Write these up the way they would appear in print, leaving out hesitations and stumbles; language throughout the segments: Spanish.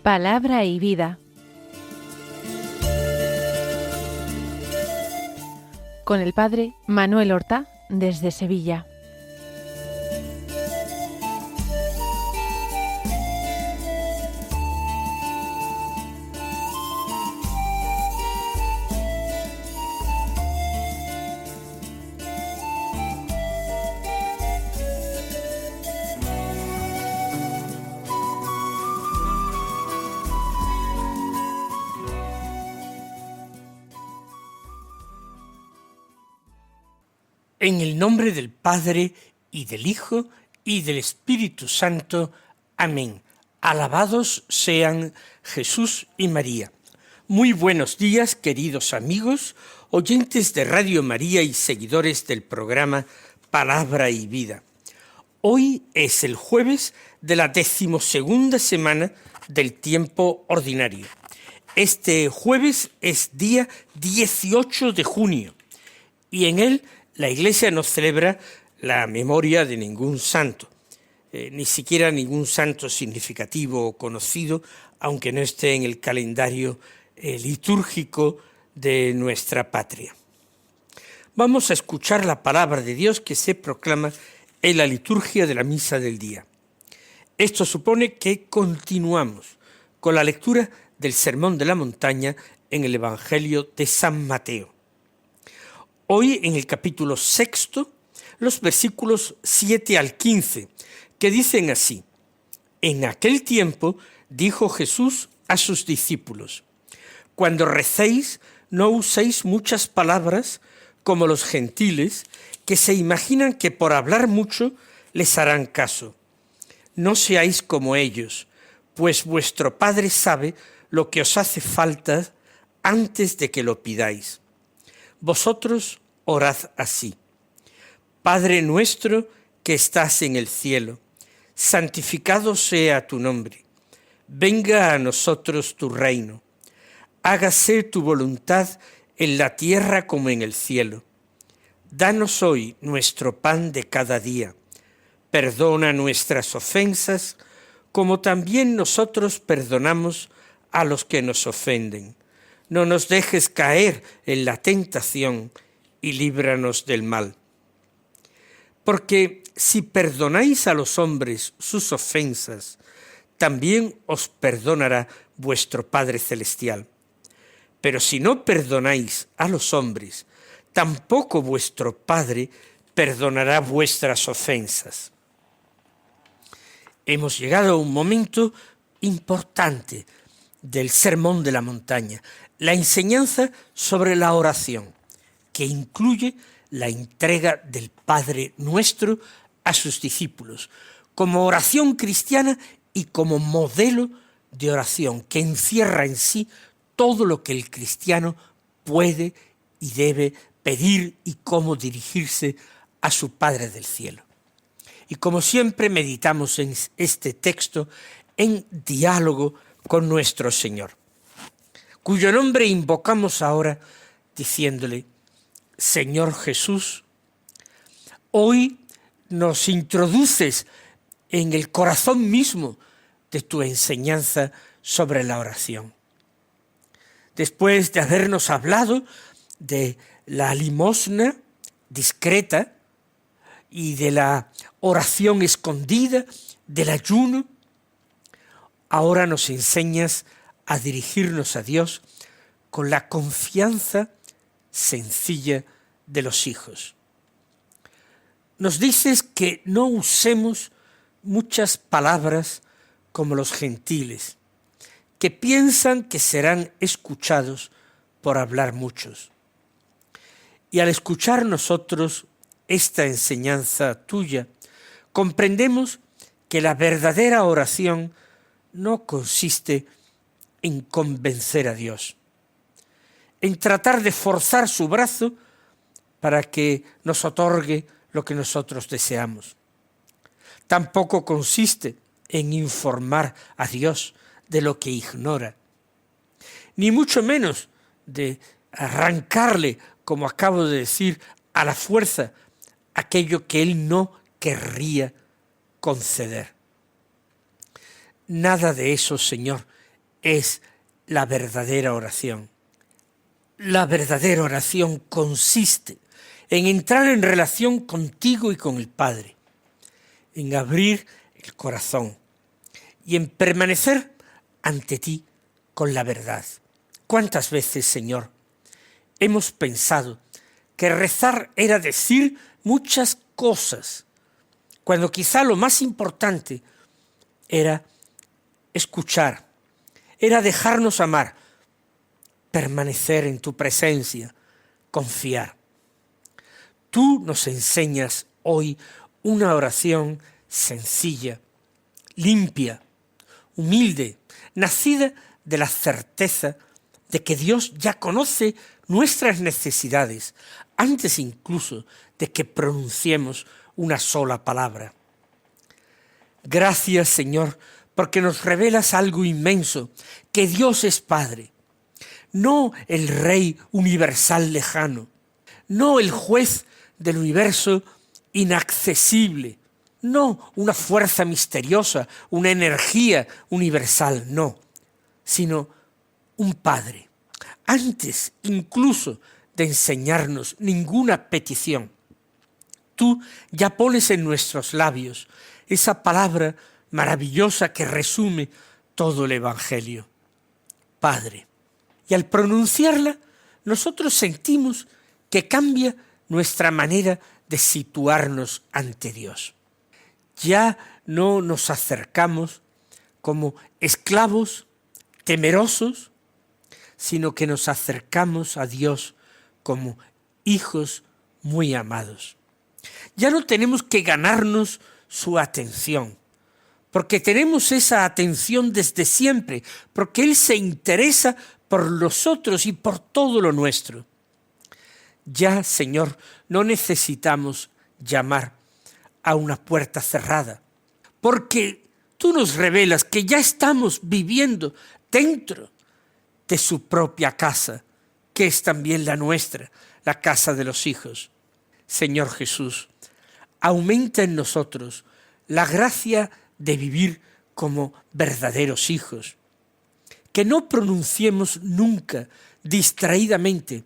Palabra y vida. Con el padre Manuel Horta, desde Sevilla. En el nombre del Padre, y del Hijo, y del Espíritu Santo. Amén. Alabados sean Jesús y María. Muy buenos días, queridos amigos, oyentes de Radio María y seguidores del programa Palabra y Vida. Hoy es el jueves de la 12ª semana del tiempo ordinario. Este jueves es día 18 de junio, y en él la Iglesia no celebra la memoria de ningún santo, ni siquiera ningún santo significativo o conocido, aunque no esté en el calendario litúrgico de nuestra patria. Vamos a escuchar la palabra de Dios que se proclama en la liturgia de la misa del día. Esto supone que continuamos con la lectura del Sermón de la Montaña en el Evangelio de San Mateo. Hoy en el capítulo 6, los versículos 7 al 15, que dicen así: En aquel tiempo dijo Jesús a sus discípulos: Cuando recéis, no uséis muchas palabras como los gentiles, que se imaginan que por hablar mucho les harán caso. No seáis como ellos, pues vuestro Padre sabe lo que os hace falta antes de que lo pidáis. Vosotros orad así: Padre nuestro que estás en el cielo, santificado sea tu nombre. Venga a nosotros tu reino. Hágase tu voluntad en la tierra como en el cielo. Danos hoy nuestro pan de cada día. Perdona nuestras ofensas, como también nosotros perdonamos a los que nos ofenden. No nos dejes caer en la tentación y líbranos del mal. Porque si perdonáis a los hombres sus ofensas, también os perdonará vuestro Padre Celestial. Pero si no perdonáis a los hombres, tampoco vuestro Padre perdonará vuestras ofensas. Hemos llegado a un momento importante del Sermón de la Montaña, la enseñanza sobre la oración, que incluye la entrega del Padre Nuestro a sus discípulos, como oración cristiana y como modelo de oración, que encierra en sí todo lo que el cristiano puede y debe pedir y cómo dirigirse a su Padre del cielo. Y como siempre meditamos en este texto en diálogo con nuestro Señor, cuyo nombre invocamos ahora diciéndole: Señor Jesús, hoy nos introduces en el corazón mismo de tu enseñanza sobre la oración. Después de habernos hablado de la limosna discreta y de la oración escondida, del ayuno, ahora nos enseñas a dirigirnos a Dios con la confianza sencilla de los hijos. Nos dices que no usemos muchas palabras como los gentiles, que piensan que serán escuchados por hablar muchos. Y al escuchar nosotros esta enseñanza tuya, comprendemos que la verdadera oración no consiste en convencer a Dios, en tratar de forzar su brazo para que nos otorgue lo que nosotros deseamos. Tampoco consiste en informar a Dios de lo que ignora, ni mucho menos de arrancarle, como acabo de decir, a la fuerza aquello que Él no querría conceder. Nada de eso, Señor, es la verdadera oración. La verdadera oración consiste en entrar en relación contigo y con el Padre, en abrir el corazón y en permanecer ante ti con la verdad. ¿Cuántas veces, Señor, hemos pensado que rezar era decir muchas cosas, cuando quizá lo más importante era escuchar, era dejarnos amar, permanecer en tu presencia, confiar? Tú nos enseñas hoy una oración sencilla, limpia, humilde, nacida de la certeza de que Dios ya conoce nuestras necesidades antes incluso de que pronunciemos una sola palabra. Gracias, Señor, porque nos revelas algo inmenso, que Dios es Padre, no el Rey universal lejano, no el juez del universo inaccesible, no una fuerza misteriosa, una energía universal, no, sino un Padre. Antes incluso de enseñarnos ninguna petición, tú ya pones en nuestros labios esa palabra maravillosa que resume todo el Evangelio: Padre. Y al pronunciarla, nosotros sentimos que cambia nuestra manera de situarnos ante Dios. Ya no nos acercamos como esclavos temerosos, sino que nos acercamos a Dios como hijos muy amados. Ya no tenemos que ganarnos su atención, porque tenemos esa atención desde siempre, porque Él se interesa por nosotros y por todo lo nuestro. Ya, Señor, no necesitamos llamar a una puerta cerrada, porque tú nos revelas que ya estamos viviendo dentro de su propia casa, que es también la nuestra, la casa de los hijos. Señor Jesús, aumenta en nosotros la gracia de vivir como verdaderos hijos, que no pronunciemos nunca distraídamente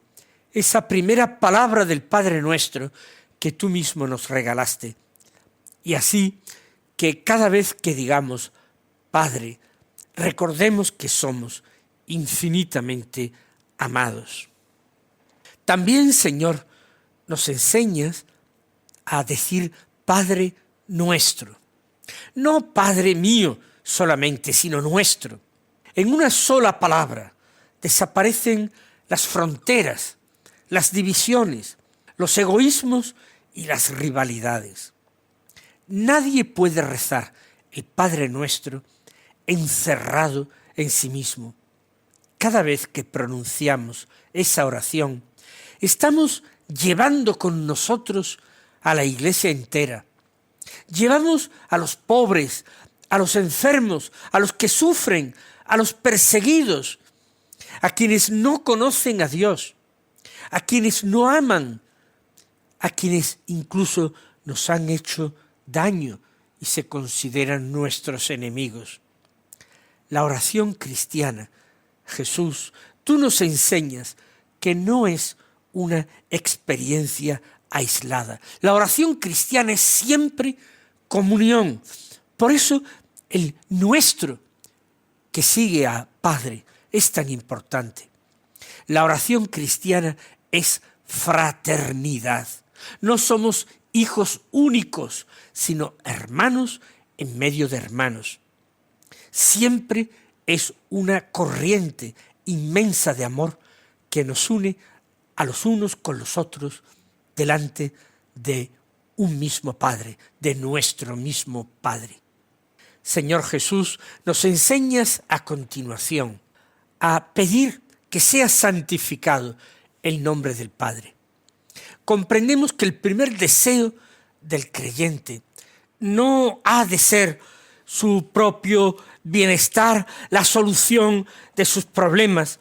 esa primera palabra del Padre Nuestro que tú mismo nos regalaste, y así que cada vez que digamos Padre, recordemos que somos infinitamente amados. También, Señor, nos enseñas a decir Padre nuestro, no Padre mío solamente, sino nuestro. En una sola palabra desaparecen las fronteras, las divisiones, los egoísmos y las rivalidades. Nadie puede rezar el Padre Nuestro encerrado en sí mismo. Cada vez que pronunciamos esa oración, estamos llevando con nosotros a la Iglesia entera. Llevamos a los pobres, a los enfermos, a los que sufren, a los perseguidos, a quienes no conocen a Dios, a quienes no aman, a quienes incluso nos han hecho daño y se consideran nuestros enemigos. La oración cristiana, Jesús, tú nos enseñas que no es una experiencia aislada. La oración cristiana es siempre comunión. Por eso el nuestro, que sigue a Padre, es tan importante. La oración cristiana es fraternidad. No somos hijos únicos, sino hermanos en medio de hermanos. Siempre es una corriente inmensa de amor que nos une a los unos con los otros delante de un mismo Padre, de nuestro mismo Padre. Señor Jesús, nos enseñas a continuación a pedir que sea santificado el nombre del Padre. Comprendemos que el primer deseo del creyente no ha de ser su propio bienestar, la solución de sus problemas,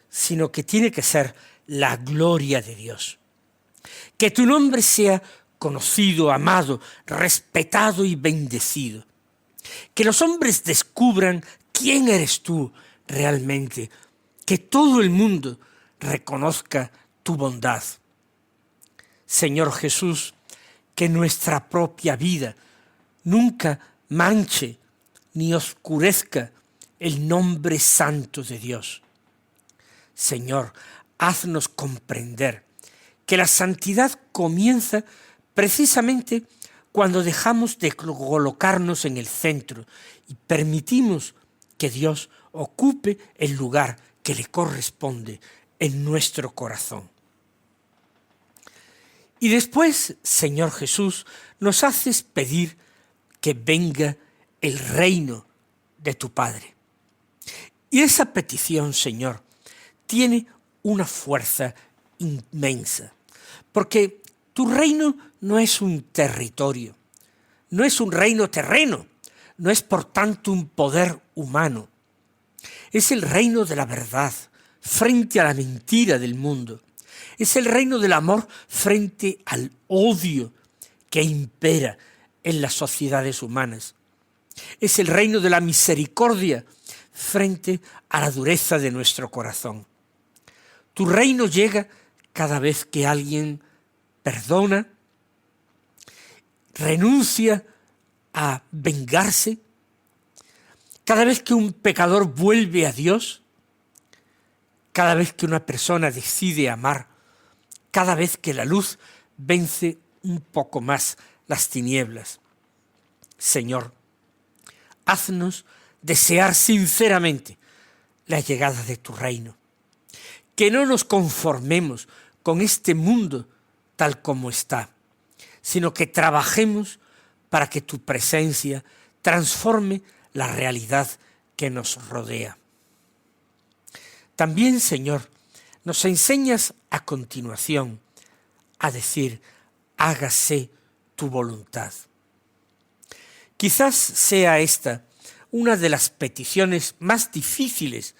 sino que tiene que ser la gloria de Dios. Que tu nombre sea conocido, amado, respetado y bendecido. Que los hombres descubran quién eres tú realmente. Que todo el mundo reconozca tu bondad. Señor Jesús, que nuestra propia vida nunca manche ni oscurezca el nombre santo de Dios. Señor, haznos comprender que la santidad comienza precisamente cuando dejamos de colocarnos en el centro y permitimos que Dios ocupe el lugar que le corresponde en nuestro corazón. Y después, Señor Jesús, nos haces pedir que venga el reino de tu Padre. Y esa petición, Señor, tiene una fuerza inmensa, porque tu reino no es un territorio, no es un reino terreno, no es por tanto un poder humano. Es el reino de la verdad frente a la mentira del mundo. Es el reino del amor frente al odio que impera en las sociedades humanas. Es el reino de la misericordia frente a la dureza de nuestro corazón. Tu reino llega cada vez que alguien perdona, renuncia a vengarse, cada vez que un pecador vuelve a Dios, cada vez que una persona decide amar, cada vez que la luz vence un poco más las tinieblas. Señor, haznos desear sinceramente la llegada de tu reino. Que no nos conformemos con este mundo tal como está, sino que trabajemos para que tu presencia transforme la realidad que nos rodea. También, Señor, nos enseñas a continuación a decir, hágase tu voluntad. Quizás sea esta una de las peticiones más difíciles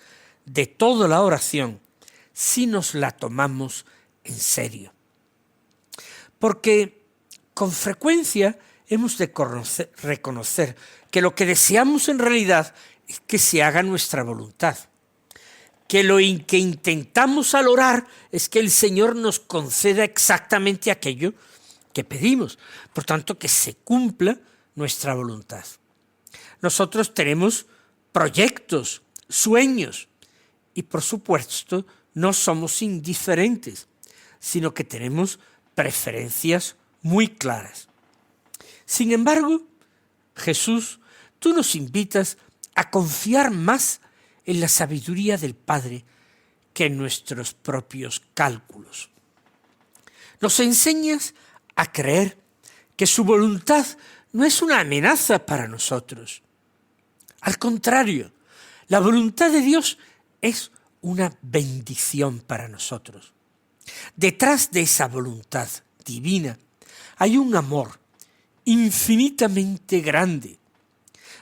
de toda la oración, si nos la tomamos en serio. Porque con frecuencia hemos de reconocer que lo que deseamos en realidad es que se haga nuestra voluntad. Que lo que intentamos al orar es que el Señor nos conceda exactamente aquello que pedimos. Por tanto, que se cumpla nuestra voluntad. Nosotros tenemos proyectos, sueños, y por supuesto no somos indiferentes, sino que tenemos preferencias muy claras. Sin embargo, Jesús, tú nos invitas a confiar más en la sabiduría del Padre que en nuestros propios cálculos. Nos enseñas a creer que su voluntad no es una amenaza para nosotros. Al contrario, la voluntad de Dios es una bendición para nosotros. Detrás de esa voluntad divina hay un amor infinitamente grande,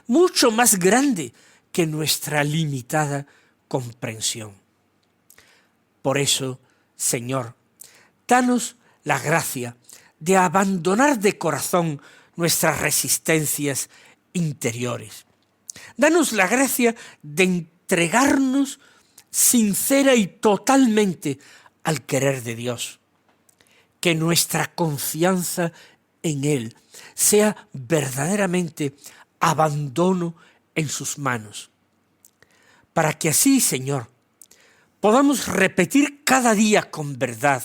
mucho más grande que nuestra limitada comprensión. Por eso, Señor, danos la gracia de abandonar de corazón nuestras resistencias interiores. Danos la gracia de entregarnos sincera y totalmente al querer de Dios. Que nuestra confianza en Él sea verdaderamente abandono en sus manos. Para que así, Señor, podamos repetir cada día con verdad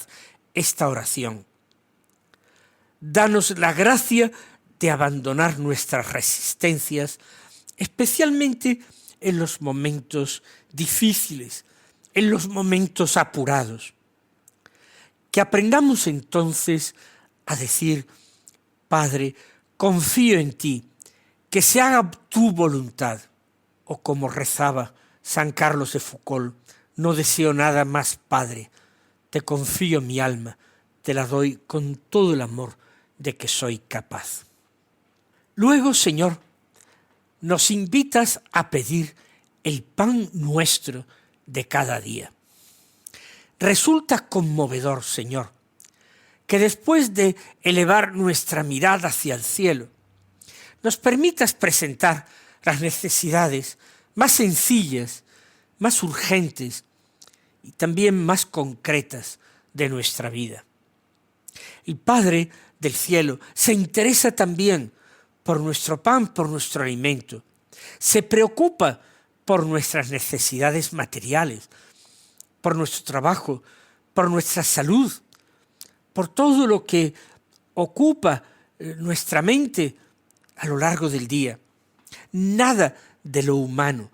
esta oración. Danos la gracia de abandonar nuestras resistencias, especialmente en los momentos difíciles, en los momentos apurados. Que aprendamos entonces a decir, Padre, confío en ti, que se haga tu voluntad. O como rezaba San Carlos de Foucault, no deseo nada más, Padre, te confío mi alma, te la doy con todo el amor de que soy capaz. Luego, Señor, nos invitas a pedir el pan nuestro de cada día. Resulta conmovedor, Señor, que después de elevar nuestra mirada hacia el cielo, nos permitas presentar las necesidades más sencillas, más urgentes y también más concretas de nuestra vida. El Padre del cielo se interesa también por nuestro pan, por nuestro alimento. Se preocupa por nuestras necesidades materiales, por nuestro trabajo, por nuestra salud, por todo lo que ocupa nuestra mente a lo largo del día. Nada de lo humano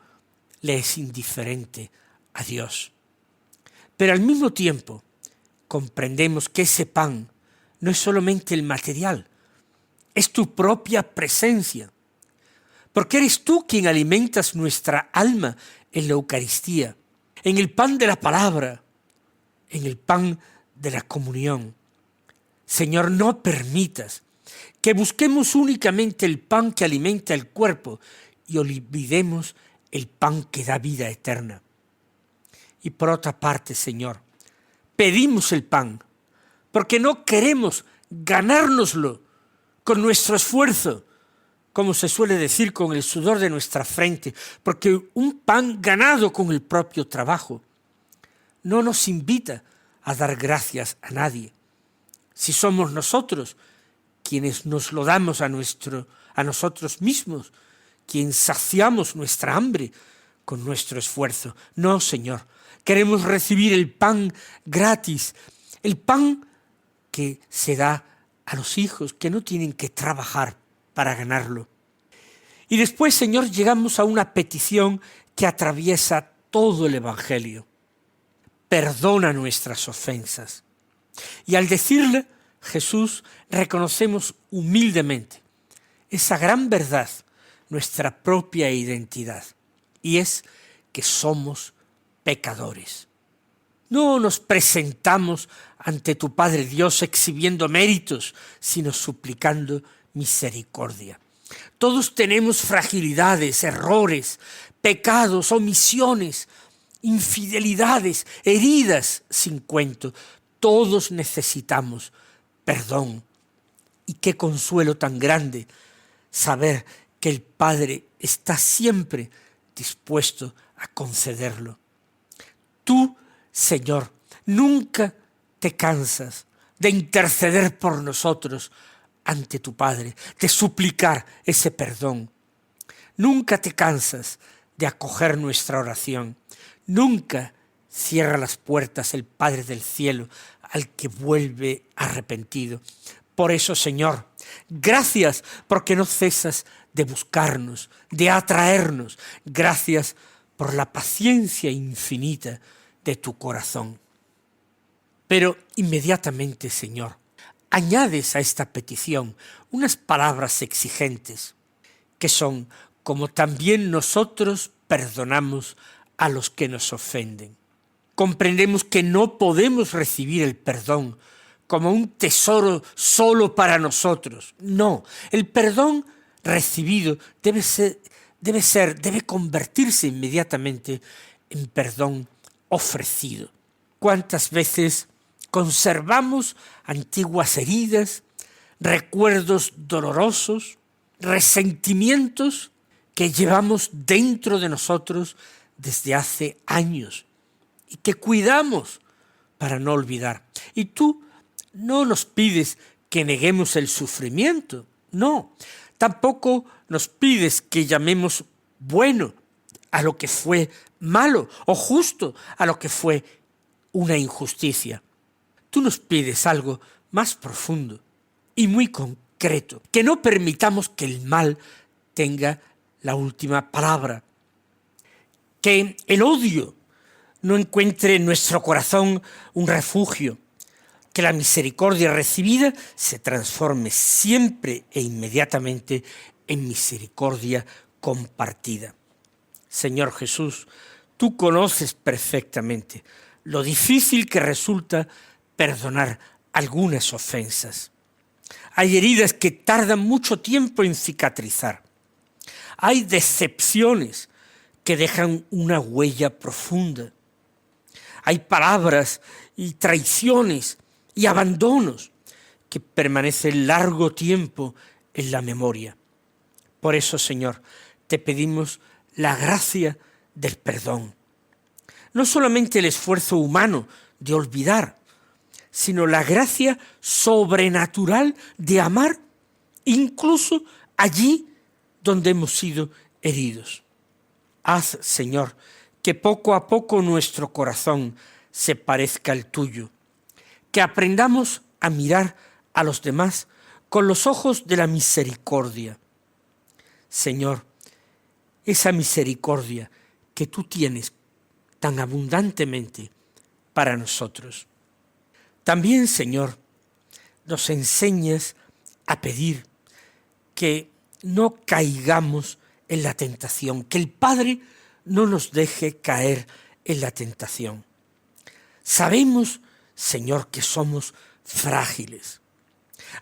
le es indiferente a Dios. Pero al mismo tiempo comprendemos que ese pan no es solamente el material, es tu propia presencia, porque eres tú quien alimentas nuestra alma en la Eucaristía, en el pan de la palabra, en el pan de la comunión. Señor, no permitas que busquemos únicamente el pan que alimenta el cuerpo y olvidemos el pan que da vida eterna. Y por otra parte, Señor, pedimos el pan porque no queremos ganárnoslo con nuestro esfuerzo, como se suele decir, con el sudor de nuestra frente, porque un pan ganado con el propio trabajo no nos invita a dar gracias a nadie. Si somos nosotros quienes nos lo damos a nosotros mismos, quienes saciamos nuestra hambre con nuestro esfuerzo. No, Señor, queremos recibir el pan gratis, el pan que se da a los hijos que no tienen que trabajar para ganarlo. Y después, Señor, llegamos a una petición que atraviesa todo el Evangelio. Perdona nuestras ofensas. Y al decirle, Jesús, reconocemos humildemente esa gran verdad, nuestra propia identidad, y es que somos pecadores. No nos presentamos ante tu Padre Dios exhibiendo méritos, sino suplicando misericordia. Todos tenemos fragilidades, errores, pecados, omisiones, infidelidades, heridas sin cuento. Todos necesitamos perdón. Y qué consuelo tan grande saber que el Padre está siempre dispuesto a concederlo. Tú, Señor, nunca te cansas de interceder por nosotros ante tu Padre, de suplicar ese perdón. Nunca te cansas de acoger nuestra oración. Nunca cierra las puertas el Padre del cielo al que vuelve arrepentido. Por eso, Señor, gracias porque no cesas de buscarnos, de atraernos. Gracias por la paciencia infinita de tu corazón. Pero inmediatamente, Señor, añades a esta petición unas palabras exigentes, que son: como también nosotros perdonamos a los que nos ofenden. Comprendemos que no podemos recibir el perdón como un tesoro solo para nosotros. No, el perdón recibido debe convertirse inmediatamente en perdón ofrecido. ¿Cuántas veces conservamos antiguas heridas, recuerdos dolorosos, resentimientos que llevamos dentro de nosotros desde hace años y que cuidamos para no olvidar? Y tú no nos pides que neguemos el sufrimiento, no. Tampoco nos pides que llamemos bueno a lo que fue malo o justo a lo que fue una injusticia. Tú nos pides algo más profundo y muy concreto, que no permitamos que el mal tenga la última palabra, que el odio no encuentre en nuestro corazón un refugio, que la misericordia recibida se transforme siempre e inmediatamente en misericordia compartida. Señor Jesús, tú conoces perfectamente lo difícil que resulta perdonar algunas ofensas. Hay heridas que tardan mucho tiempo en cicatrizar. Hay decepciones que dejan una huella profunda. hay palabras y traiciones y abandonos que permanecen largo tiempo en la memoria. Por eso, Señor, te pedimos la gracia del perdón. No solamente el esfuerzo humano de olvidar, sino la gracia sobrenatural de amar incluso allí donde hemos sido heridos. Haz, Señor, que poco a poco nuestro corazón se parezca al tuyo, que aprendamos a mirar a los demás con los ojos de la misericordia. Señor, esa misericordia que tú tienes tan abundantemente para nosotros. También, Señor, nos enseñas a pedir que no caigamos en la tentación, que el Padre no nos deje caer en la tentación. Sabemos, Señor, que somos frágiles.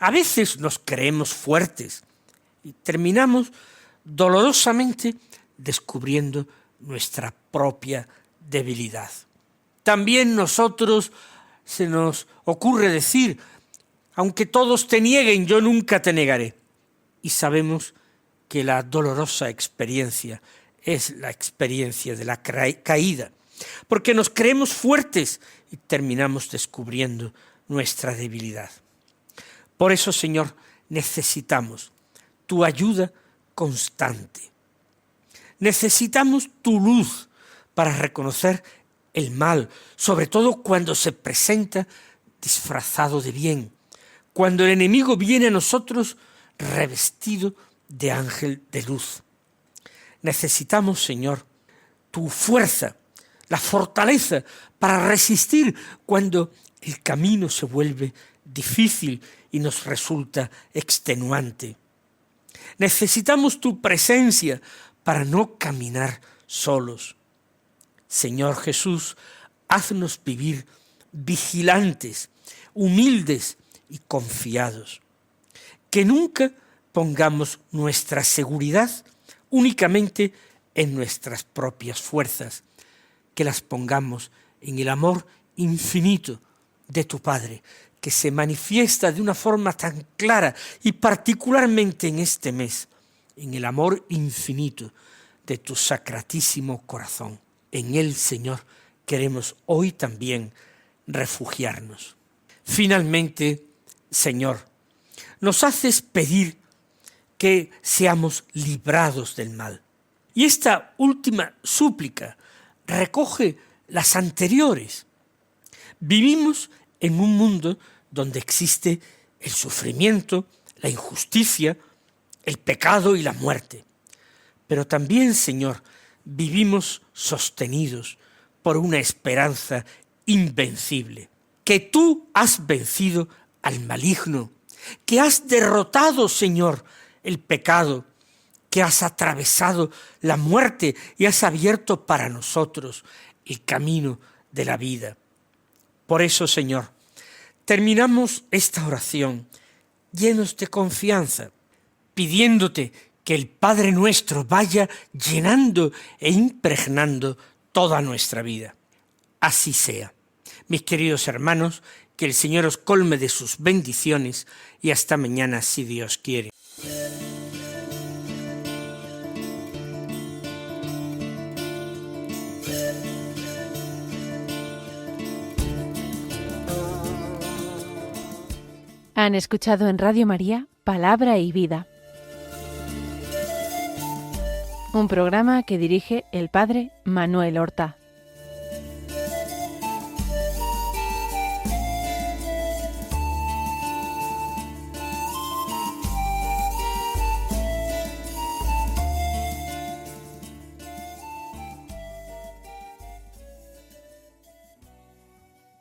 A veces nos creemos fuertes y terminamos dolorosamente descubriendo nuestra propia debilidad. También nosotros se nos ocurre decir, aunque todos te nieguen, yo nunca te negaré. Y sabemos que la dolorosa experiencia es la experiencia de la caída, porque nos creemos fuertes y terminamos descubriendo nuestra debilidad. Por eso, Señor, necesitamos tu ayuda constante. Necesitamos tu luz para reconocer el mal, sobre todo cuando se presenta disfrazado de bien, cuando el enemigo viene a nosotros revestido de ángel de luz. Necesitamos, Señor, tu fuerza, la fortaleza para resistir cuando el camino se vuelve difícil y nos resulta extenuante. Necesitamos tu presencia para no caminar solos. Señor Jesús, haznos vivir vigilantes, humildes y confiados. Que nunca pongamos nuestra seguridad únicamente en nuestras propias fuerzas, que las pongamos en el amor infinito de tu Padre, que se manifiesta de una forma tan clara y particularmente en este mes, en el amor infinito de tu sacratísimo corazón. En él, Señor, queremos hoy también refugiarnos. Finalmente, Señor, nos haces pedir que seamos librados del mal. Y esta última súplica recoge las anteriores. Vivimos en un mundo donde existe el sufrimiento, la injusticia, el pecado y la muerte. Pero también, Señor, vivimos sostenidos por una esperanza invencible, que tú has vencido al maligno, que has derrotado, Señor, el pecado, que has atravesado la muerte y has abierto para nosotros el camino de la vida. Por eso, Señor, terminamos esta oración llenos de confianza, pidiéndote que el Padre Nuestro vaya llenando e impregnando toda nuestra vida. Así sea. Mis queridos hermanos, que el Señor os colme de sus bendiciones y hasta mañana si Dios quiere. Han escuchado en Radio María Palabra y Vida, un programa que dirige el Padre Manuel Horta.